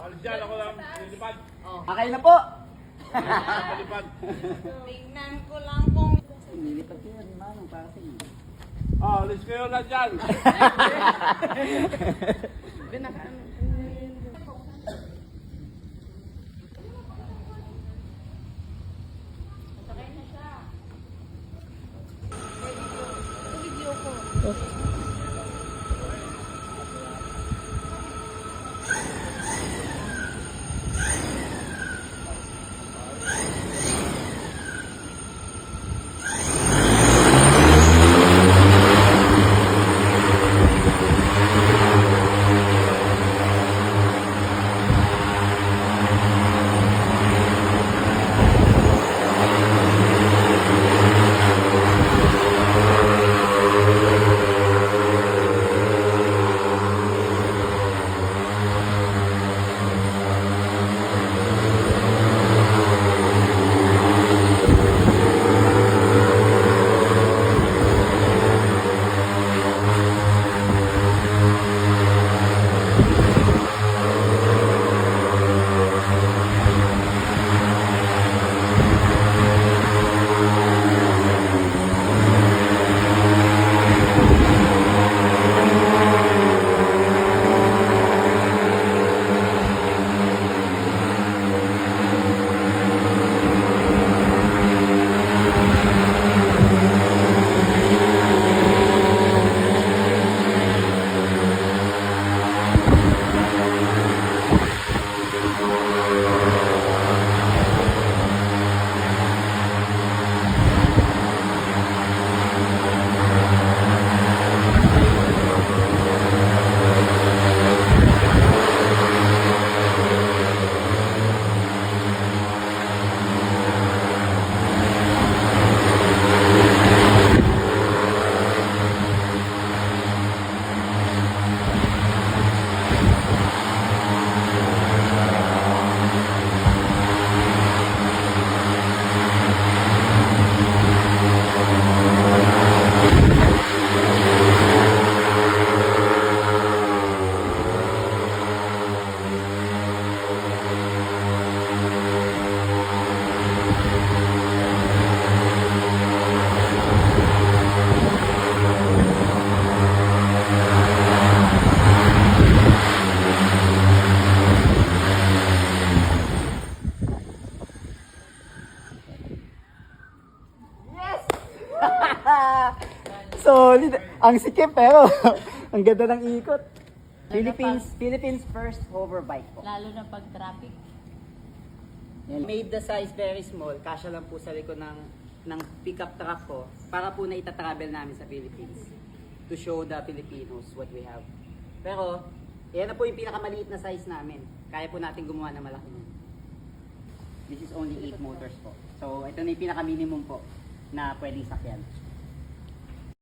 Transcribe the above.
Alis dyan, ako lang lilipad. Okay na po. Lilipad. Tingnan ko lang kung... Nilipad ko yan, Manong, para sa inyo. Alis kayo na dyan. Sakay na siya. Video ko. Solid. Ang sikip pero ang ganda ng ikot. Philippines first hoverbike po. Lalo na pag traffic. Yan. Made the size very small. Kasya lang po sa likod ng pickup truck ko para po na itatravel namin sa Philippines to show the Filipinos what we have. Pero, yan na po yung pinakamaliit na size namin. Kaya po natin gumawa ng malaki. This is only 8 motors po. So, ito na yung pinaka-minimum po na pwedeng sakyan.